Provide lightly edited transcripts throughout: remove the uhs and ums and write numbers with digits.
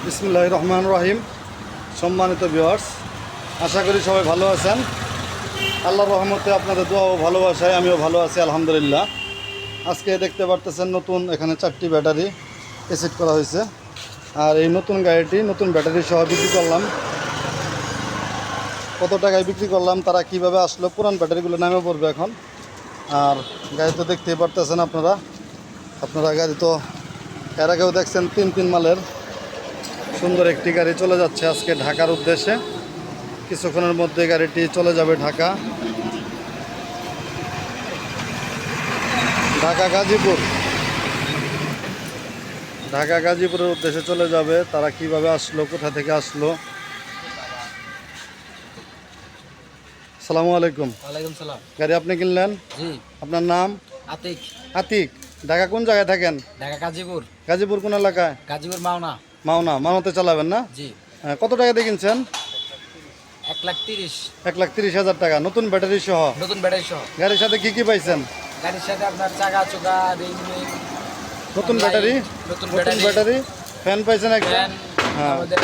বিসমিল্লাহির রহমানির রহিম। সম্মানিত ভিউয়ার্স, আশা করি সবাই ভালো আছেন। আল্লাহর রহমতে আপনাদের দোয়া ও ভালোবাসায় আমিও ভালো আছি আলহামদুলিল্লাহ। আজকে দেখতে পারতেছেন নতুন এখানে 4টি ব্যাটারি এসেট করা হয়েছে। আর এই নতুন গাড়িটি নতুন ব্যাটারি সহ বিক্রি করলাম। কত টাকায় বিক্রি করলাম, তারা কিভাবে আসলো, পুরান ব্যাটারিগুলো নামে পড়বে এখন। আর গাড়ি তো দেখতেই পারতেছেন আপনারা গাড়ি তো এর আগেও দেখছেন 3 মালের সুন্দর একটি গাড়ি চলে যাচ্ছে আজকে ঢাকার উদ্দেশ্যে। কিছুক্ষণের মধ্যে গাড়িটি চলে যাবে ঢাকা গাজীপুরের উদ্দেশ্যে চলে যাবে। তারা কিভাবে আসলো, কোথা থেকে আসলো। আসসালামু আলাইকুম। ওয়ালাইকুম সালাম। গাড়ি আপনি কিনলেন? জি। আপনার নাম? আতিক। আতিক। ঢাকা কোন জায়গায় থাকেন? ঢাকা গাজীপুর। গাজীপুর কোন এলাকায়? গাজীপুর মাওনা। মাওনাতে চালাবেন না? জি। কত টাকা দিয়ে কিনছেন? 1,30,000। 1,30,000 টাকা নতুন ব্যাটারি সহ। নতুন ব্যাটারি সহ। গাড়ির সাথে কি কি পাইছেন? গাড়ির সাথে আপনার চাকা চোকা রিং মিং, নতুন ব্যাটারি, ফ্যান পাইছেন একটা? হ্যাঁ, আমাদের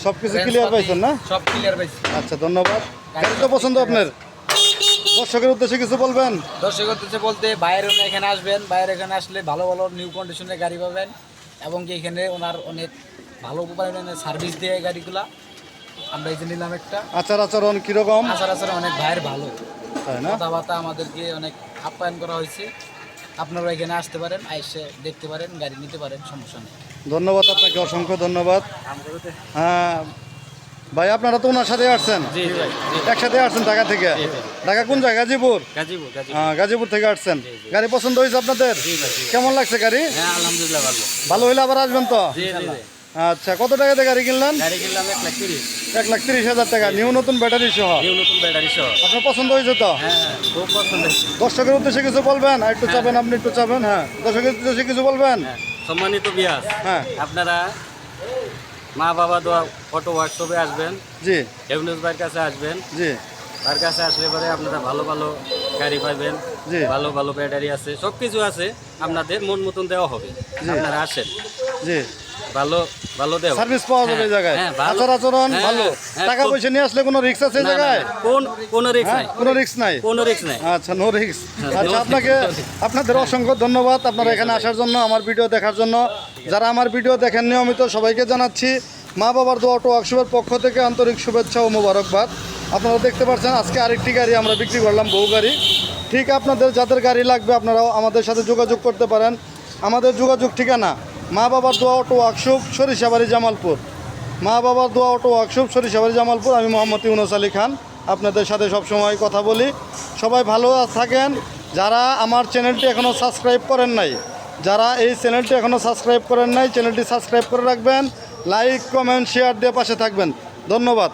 সব কিছু ক্লিয়ার পাইছেন না? সব ক্লিয়ার পাইছি। আচ্ছা, ধন্যবাদ। গাড়ি তো পছন্দ আপনার। দর্শকের উদ্দেশ্যে কিছু বলবেন? দর্শক উদ্দেশ্যে বলতে বাইরে এখানে আসবেন, বাইরে এখানে আসলে ভালো ভালো নিউ কন্ডিশনের গাড়ি পাবেন এবং কি এখানে ওনার অনেক ভালো পরিমাণে সার্ভিস দেয় গাড়িগুলা। আমরা এই যে নিলাম একটা। আচার আচরণ কিরকম? আচার অনেক ভাইয়ের ভালো, তাই না? কথাবার্তা আমাদেরকে অনেক আপ্যায়ন করা হয়েছে। আপনারা এখানে আসতে পারেন, এসে দেখতে পারেন, গাড়ি নিতে পারেন, সমস্যা নেই। ধন্যবাদ আপনাকে, অসংখ্য ধন্যবাদ। হ্যাঁ ভাই, আপনারা তো ওনার সাথে আসছেন? জি ভাই, একসাথে আসছেন ঢাকা থেকে? ঢাকা কোন জায়গা? গাজীপুর। হ্যাঁ, গাজীপুর থেকে আসছেন। গাড়ি পছন্দ হয়েছে আপনাদের? কেমন লাগছে গাড়ি? হ্যাঁ আলহামদুলিল্লাহ ভালো। ভালো হইলে আবার আসবেন তো? আচ্ছা, কত টাকাতে গাড়ি কিনলেন? গাড়ি কিনলাম 1,30,000। 1,30,000 টাকা, নিউ নতুন ব্যাটারি সহ। নতুন ব্যাটারি সহ। আপনার পছন্দ হয়েছে তো? হ্যাঁ খুব পছন্দ হয়েছে। দর্শকের উদ্দেশ্যে কিছু বলবেন? আর একটু চাবেন, আপনি একটু চাবেন। হ্যাঁ, দর্শকের উদ্দেশ্যে কিছু বলবেন? সম্মানিত বিয়াস, হ্যাঁ, আপনারা মা বাবা দোয়া অটো ওয়ার্কশপে আসবেন। জি ইউনুস ভাইয়ের কাছে আসবেন। জি তার কাছে আসলে পরে আপনারা ভালো ভালো গাড়ি পাবেন, জি ভালো ভালো ব্যাটারি আছে, সব কিছু আছে, আপনাদের মন মতন দেওয়া হবে। আপনারা আসেন, জি ভালো ভালো দেওয়া সার্ভিস পাওয়া যাবে এই জায়গায়। আচার আচরণ ভালো। টাকা পয়সা নিয়ে আসলে কোনো রিস্ক আছে এই জায়গায়? কোনো রিস্ক নাই, কোনো রিস্ক নাই। কোনো রিস্ক নাই। আচ্ছা, নো রিস্ক। আচ্ছা, আপনাদের অসংখ্য ধন্যবাদ আপনারা এখানে আসার জন্য, আমার ভিডিও দেখার জন্য। যারা আমার ভিডিও দেখেন নিয়মিত, সবাইকে জানাচ্ছি মা বাবার দোয়া অটো ওয়ার্কশপের পক্ষ থেকে আন্তরিক শুভেচ্ছা ও মোবারকবাদ। আপনারা দেখতে পাচ্ছেন আজকে আরেকটি গাড়ি আমরা বিক্রি করলাম, বউ গাড়ি। ঠিক আপনাদের যাদের গাড়ি লাগবে আপনারাও আমাদের সাথে যোগাযোগ করতে পারেন। আমাদের যোগাযোগ ঠিকানা মা বাবার দোয়া অটো ওয়ার্কশপ, সরিষাবাড়ি, জামালপুর। মা বাবার দোয়া অটো ওয়ার্কশপ, সরিষাবাড়ি, জামালপুর। আমি মোহাম্মদ ইউনুস আলী খান, আপনাদের সাথে সবসময় কথা বলি। সবাই ভালো থাকেন। যারা আমার চ্যানেলটি এখনও সাবস্ক্রাইব করেন নাই, চ্যানেলটি সাবস্ক্রাইব করে রাখবেন। লাইক, কমেন্ট, শেয়ার দিয়ে পাশে থাকবেন। ধন্যবাদ।